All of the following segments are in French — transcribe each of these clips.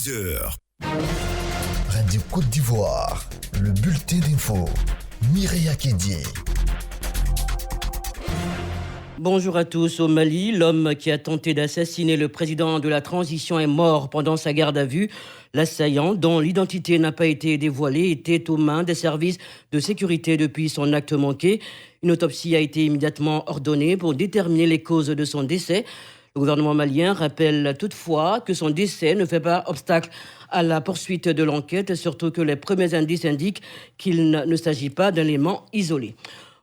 10h. Radio Côte d'Ivoire, le bulletin d'info. Mireya Kédié. Bonjour à tous. Au Mali, l'homme qui a tenté d'assassiner le président de la transition est mort pendant sa garde à vue. L'assaillant, dont l'identité n'a pas été dévoilée, était aux mains des services de sécurité depuis son acte manqué. Une autopsie a été immédiatement ordonnée pour déterminer les causes de son décès. Le gouvernement malien rappelle toutefois que son décès ne fait pas obstacle à la poursuite de l'enquête, surtout que les premiers indices indiquent qu'il ne s'agit pas d'un élément isolé.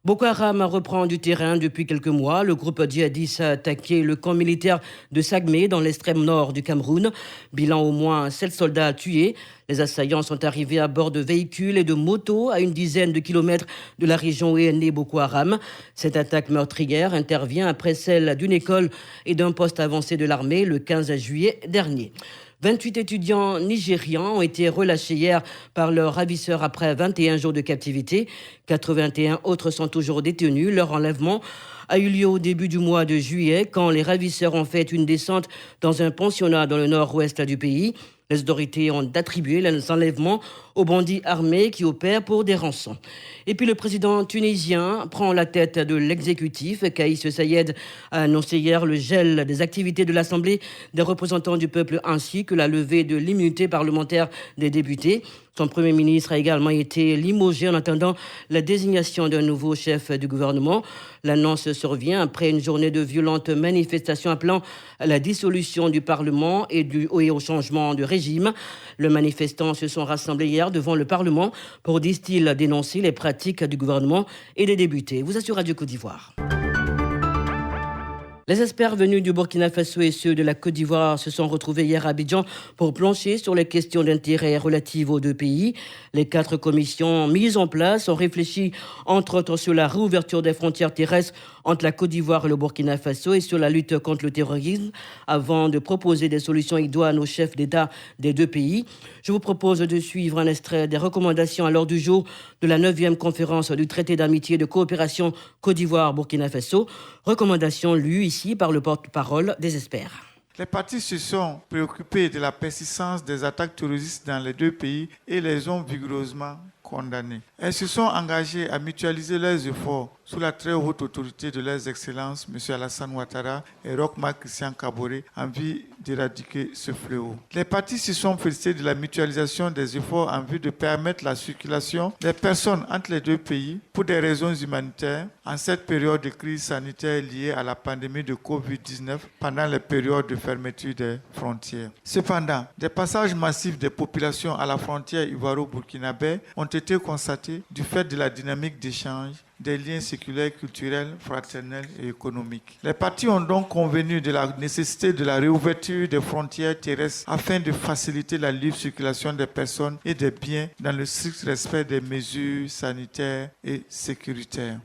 Boko Haram reprend du terrain depuis quelques mois. Le groupe djihadiste a attaqué le camp militaire de Sagmé dans l'extrême nord du Cameroun. Bilan au moins 7 soldats tués. Les assaillants sont arrivés à bord de véhicules et de motos à une dizaine de kilomètres de la région où est né Boko Haram. Cette attaque meurtrière intervient après celle d'une école et d'un poste avancé de l'armée le 15 juillet dernier. 28 étudiants nigérians ont été relâchés hier par leurs ravisseurs après 21 jours de captivité. 81 autres sont toujours détenus. Leur enlèvement a eu lieu au début du mois de juillet quand les ravisseurs ont fait une descente dans un pensionnat dans le nord-ouest du pays. Les autorités ont attribué les enlèvements aux bandits armés qui opèrent pour des rançons. Et puis le président tunisien prend la tête de l'exécutif. Kaïs Saïed a annoncé hier le gel des activités de l'Assemblée des représentants du peuple ainsi que la levée de l'immunité parlementaire des députés. Son premier ministre a également été limogé en attendant la désignation d'un nouveau chef du gouvernement. L'annonce survient après une journée de violentes manifestations appelant à la dissolution du Parlement et au changement de régime. Les manifestants se sont rassemblés hier devant le Parlement pour, disent-ils, dénoncer les pratiques du gouvernement et des députés. Vous assure Radio Côte d'Ivoire. Les experts venus du Burkina Faso et ceux de la Côte d'Ivoire se sont retrouvés hier à Abidjan pour plancher sur les questions d'intérêt relatives aux deux pays. Les 4 commissions mises en place ont réfléchi entre autres sur la réouverture des frontières terrestres entre la Côte d'Ivoire et le Burkina Faso et sur la lutte contre le terrorisme avant de proposer des solutions idoines aux chefs d'État des deux pays. Je vous propose de suivre un extrait des recommandations à l'ordre du jour de la 9e conférence du traité d'amitié et de coopération Côte d'Ivoire-Burkina Faso. Recommandations lues ici par le porte-parole des experts. Les partis se sont préoccupés de la persistance des attaques terroristes dans les deux pays et les ont vigoureusement condamnées. Elles se sont engagées à mutualiser leurs efforts sous la très haute autorité de leurs excellences, M. Alassane Ouattara et Roch-Marc Christian Kaboré, en vue d'éradiquer ce fléau. Les partis se sont félicités de la mutualisation des efforts en vue de permettre la circulation des personnes entre les deux pays pour des raisons humanitaires en cette période de crise sanitaire liée à la pandémie de Covid-19 pendant les périodes de fermeture des frontières. Cependant, des passages massifs des populations à la frontière ivoiro-burkinabé ont été constatés du fait de la dynamique d'échange des liens séculaires, culturels, fraternels et économiques. Les partis ont donc convenu de la nécessité de la réouverture des frontières terrestres afin de faciliter la libre circulation des personnes et des biens dans le strict respect des mesures sanitaires et sécuritaires.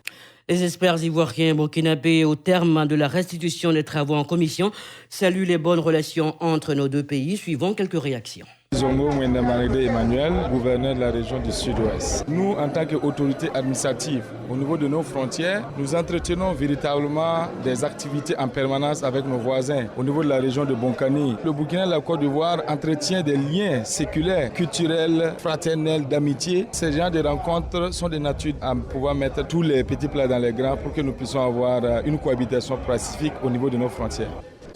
Les experts ivoiriens burkinabés, au terme de la restitution des travaux en commission, saluent les bonnes relations entre nos deux pays. Suivons quelques réactions. Zongo Mwendamarede Emmanuel, gouverneur de la région du Sud-Ouest. Nous, en tant qu'autorité administrative, au niveau de nos frontières, nous entretenons véritablement des activités en permanence avec nos voisins. Au niveau de la région de Bonkani, le Burkina et la Côte d'Ivoire entretient des liens séculaires, culturels, fraternels, d'amitié. Ces genres de rencontres sont de nature à pouvoir mettre tous les petits plats dans les grands pour que nous puissions avoir une cohabitation pacifique au niveau de nos frontières.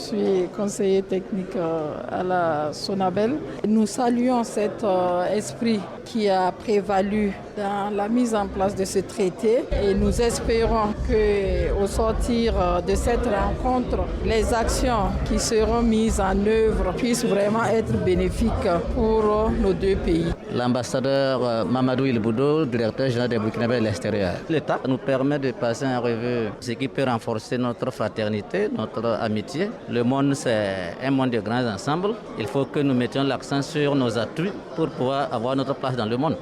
Je suis conseiller technique à la Sonabel. Nous saluons cet esprit qui a prévalu dans la mise en place de ce traité et nous espérons qu'au sortir de cette rencontre, les actions qui seront mises en œuvre puissent vraiment être bénéfiques pour nos deux pays. L'ambassadeur Mamadou Ilboudo, directeur général des Burkinabés à l'extérieur. L'État nous permet de passer en revue ce qui peut renforcer notre fraternité, notre amitié. Le monde, c'est un monde de grands ensembles. Il faut que nous mettions l'accent sur nos atouts pour pouvoir avoir notre place dans le monde.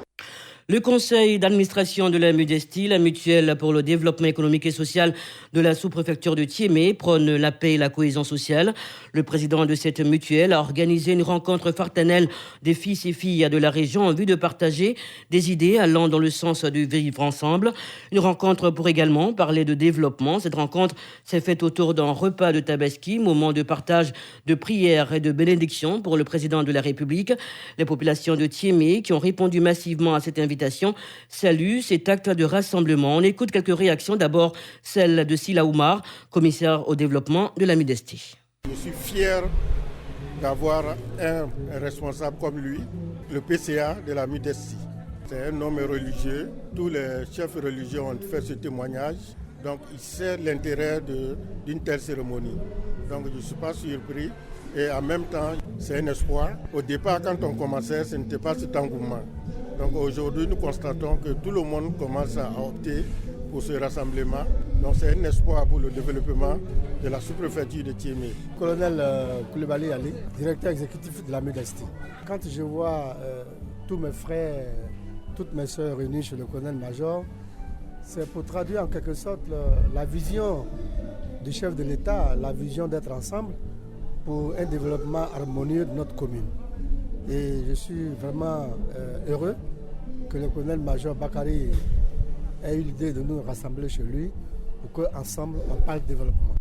Le conseil d'administration de la MUDESTI, la mutuelle pour le développement économique et social de la sous-préfecture de Thiémé, prône la paix et la cohésion sociale. Le président de cette mutuelle a organisé une rencontre fraternelle des fils et filles de la région en vue de partager des idées allant dans le sens du vivre ensemble. Une rencontre pour également parler de développement. Cette rencontre s'est faite autour d'un repas de tabaski, moment de partage de prières et de bénédictions pour le président de la République. Les populations de Thiémé qui ont répondu massivement à cette invitation saluent cet acte de rassemblement. On écoute quelques réactions. D'abord, celle de Sila Oumar, commissaire au développement de la MUDESTI. Je suis fier d'avoir un responsable comme lui, le PCA de la MUDESTI. C'est un homme religieux. Tous les chefs religieux ont fait ce témoignage. Donc, il sait l'intérêt d'une telle cérémonie. Donc, je ne suis pas surpris. Et en même temps, c'est un espoir. Au départ, quand on commençait, ce n'était pas cet engouement. Donc aujourd'hui, nous constatons que tout le monde commence à opter pour ce rassemblement. Donc c'est un espoir pour le développement de la sous-préfecture de Thiémé. Colonel Koulibaly Ali, directeur exécutif de la MUDESTI. Quand je vois tous mes frères, toutes mes soeurs réunies chez le colonel-major, c'est pour traduire en quelque sorte la vision du chef de l'État, la vision d'être ensemble pour un développement harmonieux de notre commune. Et je suis vraiment heureux que le colonel-major Bakary ait eu l'idée de nous rassembler chez lui pour qu'ensemble on parle de développement.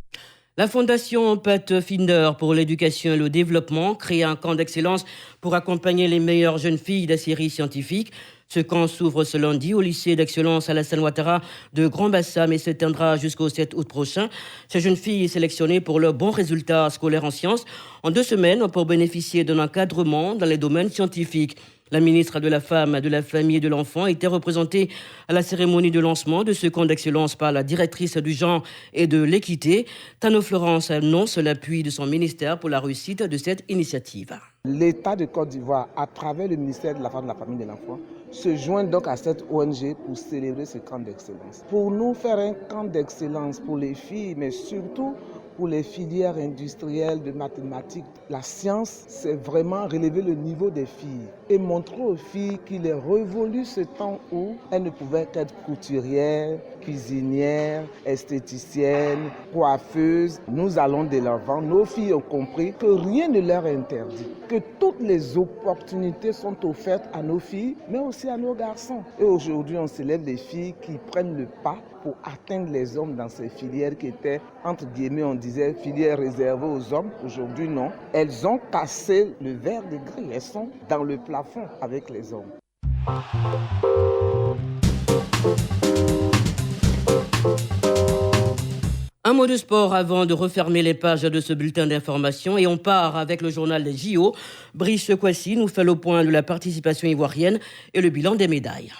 La Fondation Pat Finder pour l'éducation et le développement crée un camp d'excellence pour accompagner les meilleures jeunes filles des séries scientifiques. Ce camp s'ouvre ce lundi au lycée d'excellence Alassane Ouattara de Grand-Bassam et s'éteindra jusqu'au 7 août prochain. Ces jeunes filles sélectionnées pour leurs bons résultats scolaires en sciences en 2 semaines pour bénéficier d'un encadrement dans les domaines scientifiques. La ministre de la Femme, de la Famille et de l'Enfant était représentée à la cérémonie de lancement de ce camp d'excellence par la directrice du genre et de l'équité. Tano Florence annonce l'appui de son ministère pour la réussite de cette initiative. L'État de Côte d'Ivoire, à travers le ministère de la Femme, de la Famille et de l'Enfant, se joint donc à cette ONG pour célébrer ce camp d'excellence. Pour nous faire un camp d'excellence pour les filles, mais surtout pour les filières industrielles de mathématiques. La science, c'est vraiment relever le niveau des filles et montrer aux filles qu'il est révolu ce temps où elles ne pouvaient qu'être couturières, cuisinières, esthéticiennes, coiffeuses. Nous allons de l'avant. Nos filles ont compris que rien ne leur est interdit, que toutes les opportunités sont offertes à nos filles, mais aussi à nos garçons. Et aujourd'hui, on célèbre les filles qui prennent le pas pour atteindre les hommes dans ces filières qui étaient, entre guillemets, on disait filières réservées aux hommes. Aujourd'hui, non. Elles ont cassé le verre de grille. Elles sont dans le plafond avec les hommes. Un mot de sport avant de refermer les pages de ce bulletin d'information et on part avec le journal des JO. Brice Kwasi nous fait le point de la participation ivoirienne et le bilan des médailles.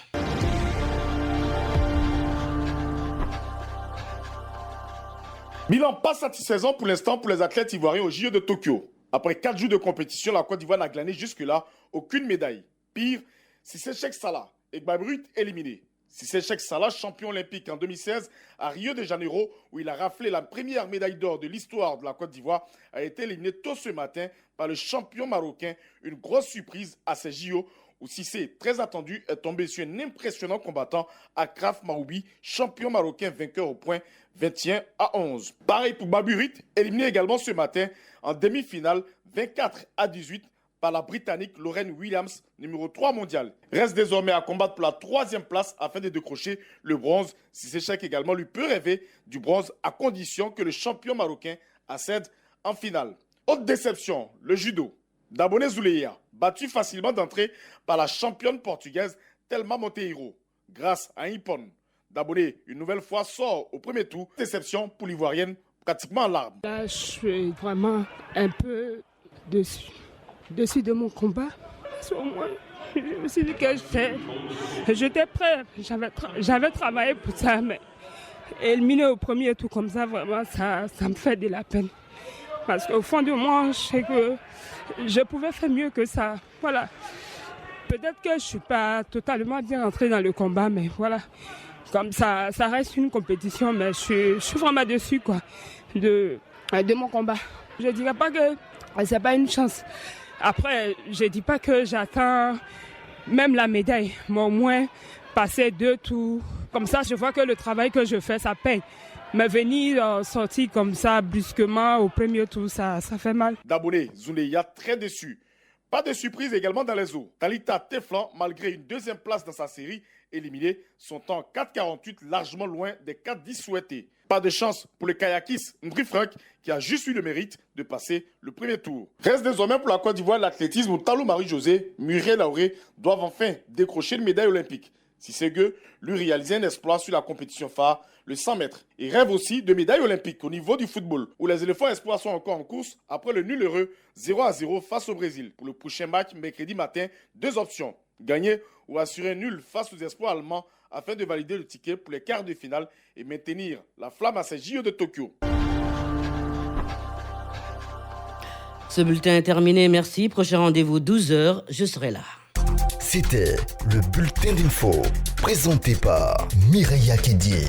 Bilan pas satisfaisant pour l'instant pour les athlètes ivoiriens au JO de Tokyo. Après 4 jours de compétition, la Côte d'Ivoire n'a glané jusque-là aucune médaille. Pire, Cissé Cheikh Salah et Gbabrut éliminés. Cissé Cheikh Salah, champion olympique en 2016 à Rio de Janeiro, où il a raflé la première médaille d'or de l'histoire de la Côte d'Ivoire, a été éliminé tôt ce matin par le champion marocain. Une grosse surprise à ces JO, où Cissé, très attendu, est tombé sur un impressionnant combattant, Akraf Mahoubi, champion marocain vainqueur au point 21-11. Pareil pour Gbabrut, éliminé également ce matin en demi-finale 24-18 par la Britannique Lorraine Williams, numéro 3 mondial. Reste désormais à combattre pour la 3e place afin de décrocher le bronze. Cissé Cheikh également lui peut rêver du bronze à condition que le champion marocain accède en finale. Autre déception, le judo. Dabone Zouleya, battu facilement d'entrée par la championne portugaise Thelma Monteiro, grâce à un ippon. Dabone, une nouvelle fois, sort au premier tour. Déception pour l'Ivoirienne, pratiquement en larmes. Là, je suis vraiment un peu déçu de mon combat. Au moins, je me suis dit que j'étais prêt. J'avais travaillé pour ça, mais éliminer au premier tour comme ça, vraiment, ça me fait de la peine. Parce qu'au fond de moi, je sais que je pouvais faire mieux que ça. Voilà. Peut-être que je ne suis pas totalement bien entrée dans le combat, mais voilà. Comme ça reste une compétition, mais je suis vraiment déçue quoi, de mon combat. Je ne dirais pas que ce n'est pas une chance. Après, je ne dis pas que j'attends même la médaille, mais au moins passer 2 tours. Comme ça, je vois que le travail que je fais, ça paye. Mais venir sortir comme ça brusquement au premier tour, ça fait mal. Dabone Zouneya très déçu. Pas de surprise également dans les eaux. Talita Teflan, malgré une 2e place dans sa série, éliminée, son temps 4,48 largement loin des 4,10 souhaités. Pas de chance pour le kayakiste Ndri Frank qui a juste eu le mérite de passer le premier tour. Reste désormais pour la Côte d'Ivoire l'athlétisme où Talou Marie-José, Muriel Lauré doivent enfin décrocher une médaille olympique. Sisségueux lui réalisait un exploit sur la compétition phare, le 100 mètres. Il rêve aussi de médailles olympiques au niveau du football, où les éléphants espoirs sont encore en course après le nul heureux 0-0 face au Brésil. Pour le prochain match, mercredi matin, 2 options. Gagner ou assurer un nul face aux espoirs allemands afin de valider le ticket pour les quarts de finale et maintenir la flamme à ces JO de Tokyo. Ce bulletin est terminé, merci. Prochain rendez-vous 12h, je serai là. C'était le bulletin d'info, présenté par Mireya Kédié.